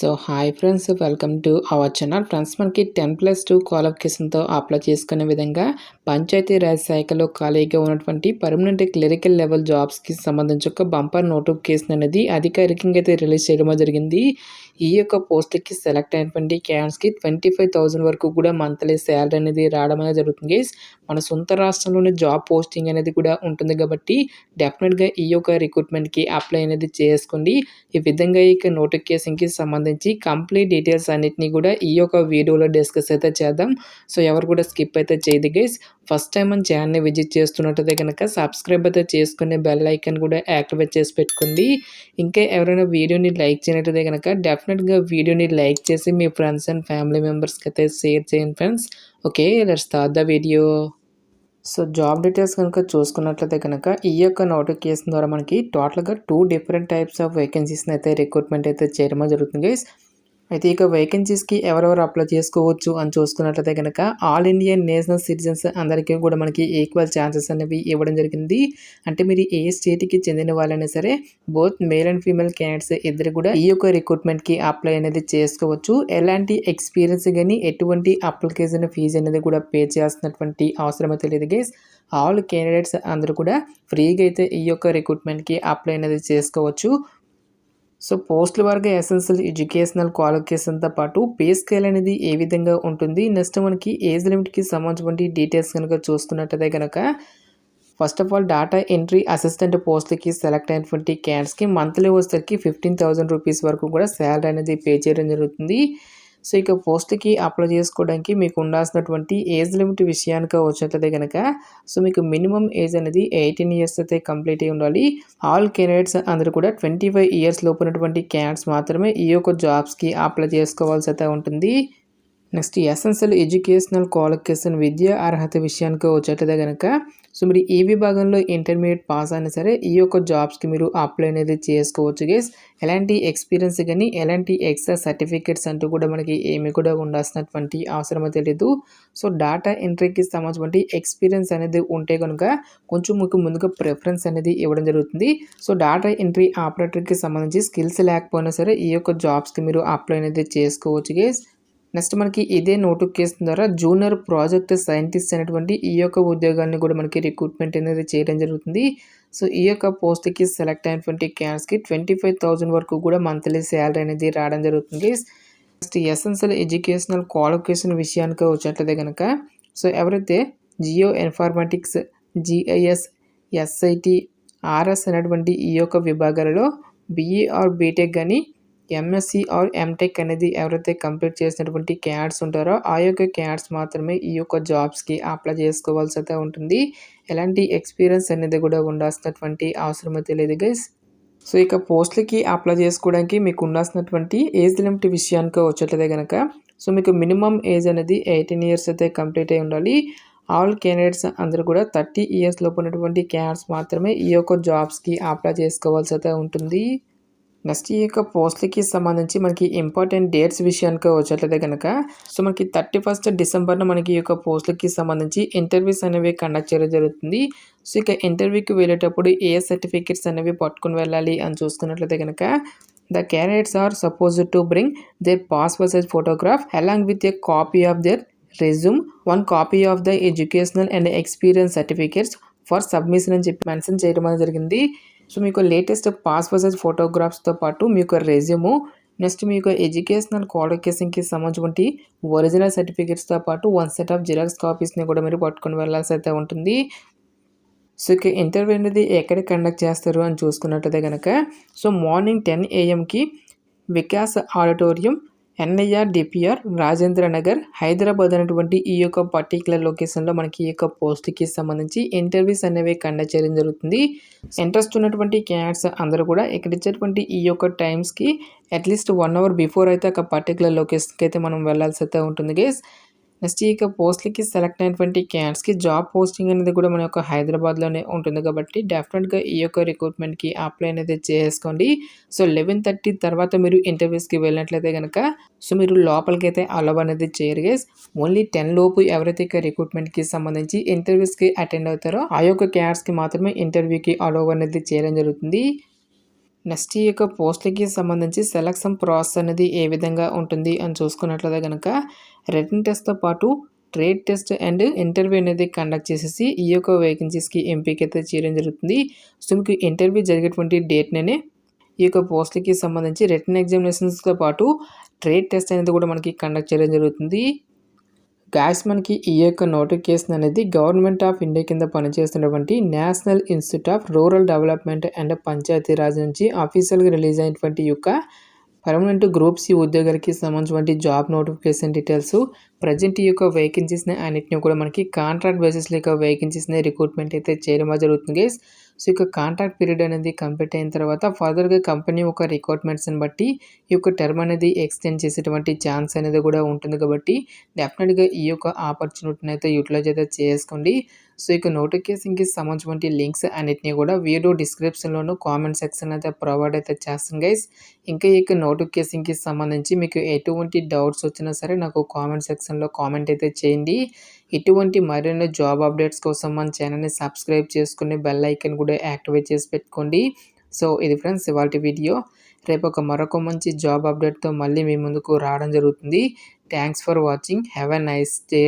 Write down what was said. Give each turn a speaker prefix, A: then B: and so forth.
A: So hi friends, welcome to our channel. Friends, మనకి 10+2 క్వాలిఫికేషన్తో apply చేసుకునే విధంగా పంచాయతీ రాజ్ శాఖలో ఖాళీగా ఉన్నటువంటి పర్మనెంట్ క్లరికల్ లెవెల్ జాబ్స్కి సంబంధించి ఒక బంపర్ నోటిఫికేషన్ అనేది అధికారికంగా అయితే రిలీజ్ చేయడం జరిగింది. ఈ యొక్క పోస్ట్కి సెలెక్ట్ అయినటువంటి క్యాండిడేట్స్కి 25,000 వరకు కూడా మంత్లీ శాలరీ అనేది రావడం అనేది జరుగుతుంది. మన సొంత రాష్ట్రంలోనే జాబ్ పోస్టింగ్ అనేది కూడా ఉంటుంది కాబట్టి డెఫినెట్గా ఈ యొక్క రిక్రూట్మెంట్కి అప్లై అనేది చేసుకోండి. ఈ విధంగా ఈ నోటిఫికేషన్కి సంబంధించి కంప్లీట్ డీటెయిల్స్ అన్నిటినీ కూడా ఈ యొక్క వీడియోలో డిస్కస్ అయితే చేద్దాం. సో ఎవరు కూడా స్కిప్ అయితే చేయదు గైస్. ఫస్ట్ టైం మన ఛానల్ని విజిట్ చేస్తున్నట్టయితే కనుక సబ్స్క్రైబ్ అయితే చేసుకుని బెల్ ఐకాన్ కూడా యాక్టివేట్ చేసి పెట్టుకోండి. ఇంకా ఎవరైనా వీడియోని లైక్ చేయనట్టయితే కనుక డెఫినెట్గా వీడియోని లైక్ చేసి మీ ఫ్రెండ్స్ అండ్ ఫ్యామిలీ మెంబర్స్కి అయితే షేర్ చేయండి friends. Okay, let's start the video. So job details కనుక చూసుకున్నట్లయితే కనుక ఈ యొక్క నోటిఫికేషన్ ద్వారా మనకి టోటల్గా 2 డిఫరెంట్ టైప్స్ ఆఫ్ వేకెన్సీస్ని అయితే రిక్రూట్మెంట్ అయితే చేయడం జరుగుతుంది గైస్. అయితే ఇక వేకెన్సీస్కి ఎవరెవరు అప్లై చేసుకోవచ్చు అని చూసుకున్నట్లయితే కనుక ఆల్ ఇండియన్ నేషనల్ సిటిజన్స్ అందరికీ కూడా మనకి ఈక్వల్ ఛాన్సెస్ అనేవి ఇవ్వడం జరిగింది. అంటే మీరు ఏ స్టేట్కి చెందిన వాళ్ళైనా సరే both male and female candidates ఇద్దరు కూడా ఈ యొక్క రిక్రూట్మెంట్కి అప్లై అనేది చేసుకోవచ్చు. ఎలాంటి ఎక్స్పీరియన్స్ కానీ ఎటువంటి అప్లికేషన్ ఫీజు అనేది కూడా పే చేస్తున్నటువంటి అవసరం అయితే లేదు గైస్. ఆల్ క్యాండిడేట్స్ అందరూ కూడా ఫ్రీగా అయితే ఈ యొక్క రిక్రూట్మెంట్కి అప్లై అనేది చేసుకోవచ్చు. సో పోస్టుల వరకు ఎసెన్షియల్ ఎడ్యుకేషనల్ క్వాలిఫికేషన్తో పాటు పే స్కేల్ అనేది ఏ విధంగా ఉంటుంది, నెక్స్ట్ మనకి ఏజ్ లిమిట్కి సంబంధించిన డీటెయిల్స్ కనుక చూసుకున్నట్టయితే కనుక first of all data entry assistant పోస్ట్కి సెలెక్ట్ అయినటువంటి క్యాండిడేట్స్కి మంత్లీ వచ్చేసరికి 15,000 రూపీస్ వరకు కూడా శాలరీ అనేది పే చేయడం జరుగుతుంది. సో ఇక పోస్ట్కి అప్లై చేసుకోవడానికి మీకు ఉండాల్సినటువంటి ఏజ్ లిమిట్ విషయానికి వచ్చినట్లయితే కనుక సో మీకు మినిమం ఏజ్ అనేది 18 ఇయర్స్ అయితే కంప్లీట్ అయి ఉండాలి. ఆల్ క్యాండిడేట్స్ అందరూ కూడా 25 ఇయర్స్ లోపు ఉన్నటువంటి క్యాండిడేట్స్ మాత్రమే ఈ యొక్క జాబ్స్కి అప్లై చేసుకోవాల్సి అయితే ఉంటుంది. నెక్స్ట్ ఎసెన్షియల్ ఎడ్యుకేషనల్ క్వాలిఫికేషన్ విద్యా అర్హత విషయానికి వచ్చేట్లయితే కనుక సో మీరు ఈ విభాగంలో ఇంటర్మీడియట్ పాస్ అయినా సరే ఈ యొక్క జాబ్స్కి మీరు అప్లై అనేది చేసుకోవచ్చు గైస్. ఎలాంటి ఎక్స్పీరియన్స్ కానీ ఎలాంటి ఎక్స్ట్రా సర్టిఫికేట్స్ అంటూ కూడా మనకి ఏమి కూడా ఉండాల్సినటువంటి అవసరం అయితే లేదు. సో డేటా ఎంట్రీకి సంబంధించిన ఎక్స్పీరియన్స్ అనేది ఉంటే కనుక కొంచెం మీకు ముందుగా ప్రిఫరెన్స్ అనేది ఇవ్వడం జరుగుతుంది. సో డేటా ఎంట్రీ ఆపరేటర్కి సంబంధించి స్కిల్స్ లేకపోయినా సరే ఈ యొక్క జాబ్స్కి మీరు అప్లై అనేది చేసుకోవచ్చు గైస్. నెక్స్ట్ మనకి ఇదే నోటిఫికేషన్ ద్వారా జూనియర్ ప్రాజెక్ట్ సైంటిస్ట్ అనేటువంటి ఈ యొక్క ఉద్యోగాన్ని కూడా మనకి రిక్రూట్మెంట్ అనేది చేయడం జరుగుతుంది. సో ఈ యొక్క పోస్ట్కి సెలెక్ట్ అయినటువంటి క్యాండిడేట్స్కి 25,000 వరకు కూడా మంత్లీ శాలరీ అనేది రావడం జరుగుతుంది. నెక్స్ట్ ఎసెన్షియల్ ఎడ్యుకేషనల్ క్వాలిఫికేషన్ విషయానికి వచ్చేట్లయితే కనుక సో ఎవరైతే Jio informatics, GIS, SIT, RS అనేటువంటి ఈ యొక్క విభాగాలలో బిఈ ఆర్ బీటెక్ కానీ ఎంఎస్సి ఆర్ ఎంటెక్ అనేది ఎవరైతే కంప్లీట్ చేసినటువంటి క్యాండిడేట్స్ ఉంటారో ఆ యొక్క క్యాండిడేట్స్ మాత్రమే ఈ యొక్క జాబ్స్కి అప్లై చేసుకోవాల్సి అయితే ఉంటుంది. ఎలాంటి ఎక్స్పీరియన్స్ అనేది కూడా ఉండాల్సినటువంటి అవసరం అయితే లేదు గైస్. సో ఇక పోస్టులకి అప్లై చేసుకోవడానికి మీకు ఉండాల్సినటువంటి ఏజ్ లిమిట్ విషయానికి వచ్చేట్లయితే కనుక సో మీకు మినిమం ఏజ్ అనేది 18 ఇయర్స్ అయితే కంప్లీట్ అయి ఉండాలి. ఆల్ క్యాండిడేట్స్ అందరూ కూడా 30 ఇయర్స్ లోపు ఉన్నటువంటి క్యాండిడేట్స్ మాత్రమే ఈ యొక్క జాబ్స్కి అప్లై చేసుకోవాల్సి అయితే ఉంటుంది. నెక్స్ట్ ఈ యొక్క పోస్ట్లకి సంబంధించి మనకి ఇంపార్టెంట్ డేట్స్ విషయానికి వచ్చేట్లయితే కనుక సో మనకి 31 డిసెంబర్న మనకి ఈ యొక్క పోస్టులకి సంబంధించి ఇంటర్వ్యూస్ అనేవి కండక్ట్ చేయడం జరుగుతుంది. సో ఇక ఇంటర్వ్యూకి వెళ్ళేటప్పుడు ఏ సర్టిఫికేట్స్ అనేవి పట్టుకుని వెళ్ళాలి అని చూసుకున్నట్లయితే కనుక the candidates are supposed to bring their passport size photograph along with a copy of their resume, 1 copy of the educational and experience certificates for submission అని చెప్పి మెన్షన్ చేయడం అనేది జరిగింది. సో మీకు లేటెస్ట్ పాస్పోర్ట్ సైజ్ ఫోటోగ్రాఫ్స్తో పాటు మీ యొక్క resume, next మీ యొక్క educational క్వాలిఫికేషన్కి సంబంధించి ఒరిజినల్ సర్టిఫికేట్స్తో పాటు 1 సెట్ ఆఫ్ జిరాక్స్ కాపీస్ని కూడా మీరు పట్టుకొని వెళ్ళాల్సి అయితే ఉంటుంది. సో ఇక ఇంటర్వ్యూ అనేది ఎక్కడ కండక్ట్ చేస్తారు అని చూసుకున్నట్టయితే కనుక so morning 10 AM Vikas auditorium, NIR DPR, Rajendra Nagar, Hyderabad అనేటువంటి ఈ యొక్క పర్టికులర్ లొకేషన్లో మనకి ఈ యొక్క పోస్ట్కి సంబంధించి ఇంటర్వ్యూస్ అనేవి కండక్ట్ చేయడం జరుగుతుంది. ఇంట్రెస్ట్ ఉన్నటువంటి క్యాండిడేట్స్ అందరూ కూడా ఇక్కడ ఇచ్చేటువంటి ఈ యొక్క టైమ్స్కి అట్లీస్ట్ 1 అవర్ బిఫోర్ అయితే ఒక పర్టికులర్ లొకేషన్కి అయితే మనం వెళ్ళాల్సి అయితే ఉంటుంది గైస్. నెక్స్ట్ ఈ యొక్క పోస్ట్లకి సెలెక్ట్ అయినటువంటి క్యాండిడేట్స్కి జాబ్ పోస్టింగ్ అనేది కూడా మన యొక్క హైదరాబాద్లోనే ఉంటుంది కాబట్టి డెఫినెట్గా ఈ యొక్క రిక్రూట్మెంట్కి అప్లై అనేది చేసుకోండి. సో 11:30 తర్వాత మీరు ఇంటర్వ్యూస్కి వెళ్ళినట్లయితే కనుక సో మీరు లోపలికి అయితే అలవ్ అనేది చేయరు గైస్. ఓన్లీ 10 లోపు ఎవరైతే ఇక రిక్రూట్మెంట్కి సంబంధించి ఇంటర్వ్యూస్కి అటెండ్ అవుతారో ఆ యొక్క క్యాండిడేట్స్కి మాత్రమే ఇంటర్వ్యూకి అలవ్ అనేది చేయడం జరుగుతుంది. నెక్స్ట్ ఈ యొక్క పోస్ట్‌లకి సంబంధించి సెలక్షన్ ప్రాసెస్ అనేది ఏ విధంగా ఉంటుంది అని చూసుకున్నట్లయితే గనక రిటన్ టెస్ట్‌తో పాటు ట్రేడ్ టెస్ట్ అండ్ ఇంటర్వ్యూ అనేది కండక్ట్ చేసేసి ఈ యొక్క వేకెన్సీస్‌కి ఎంపికైతే చేయడం జరుగుతుంది. సో, మీకు ఇంటర్వ్యూ జరిగేటువంటి డేట్‌ననే ఈ యొక్క పోస్ట్‌లకి సంబంధించి రిటన్ ఎగ్జామినేషన్స్‌తో పాటు ట్రేడ్ టెస్ట్ అనేది కూడా మనకి కండక్ట్ చేయడం జరుగుతుంది. గాయ్స్ మనకి ఈ యొక్క నోటిఫికేషన్ అనేది గవర్నమెంట్ ఆఫ్ ఇండియా కింద పనిచేస్తున్నటువంటి national institute of rural development and Panchayati Raj నుంచి అఫీషియల్‌గా రిలీజ్ అయినటువంటి ఈ యొక్క పర్మనెంట్ గ్రూప్ సి ఉద్యోగాలకి సంబంధించినటువంటి జాబ్ నోటిఫికేషన్ డీటెయిల్స్ ప్రజెంట్ ఈ యొక్క వేకెన్సీస్‌ని అన్నిటిని కూడా మనకి కాంట్రాక్ట్ బేసిస్‌లో యొక్క వేకెన్సీస్‌ని రిక్రూట్మెంట్ అయితే చేయడం జరుగుతుంది గైస్. సో, ఈ యొక్క కాంట్రాక్ట్ పీరియడ్ అనేది కంప్లీట్ అయిన తర్వాత ఫర్దర్‌గా కంపెనీ యొక్క రిక్వైర్మెంట్స్‌ని బట్టి ఈ యొక్క టర్మ్ అనేది ఎక్స్టెండ్ చేసేటువంటి ఛాన్స్ అనేది కూడా ఉంటుంది కాబట్టి డెఫినెట్‌గా ఈ యొక్క ఆపర్చునిటీని అయితే యూటిలైజ్ అయితే చేసుకోండి. సో, ఇక నోటిఫికేషన్‌కి సంబంధించినటువంటి లింక్స్ అన్నిటిని కూడా వీడియో డిస్క్రిప్షన్‌లోను, కామెంట్ సెక్షన్‌లో అయితే ప్రొవైడ్ అయితే చేస్తాను గైస్. ఇంకా ఈ యొక్క నోటిఫికేషన్‌కి సంబంధించి మీకు ఎటువంటి డౌట్స్ వచ్చినా సరే నాకు కామెంట్ సెక్షన్‌లో కామెంట్ అయితే చేయండి. ఇటువంటి మరిన్ని జాబ్ అప్డేట్స్ కోసం మన ఛానల్‌ని సబ్స్క్రైబ్ చేసుకొని బెల్ ఐకాన్ కూడా యాక్టివేట్ చేసి పెట్టుకోండి. సో, ఇది ఫ్రెండ్స్ ఇవాల్టి వీడియో. రేపు మరొక మంచి జాబ్ అప్డేట్‌తో మళ్ళీ మీ ముందుకు రావడం జరుగుతుంది. Thanks for watching. Have a nice day.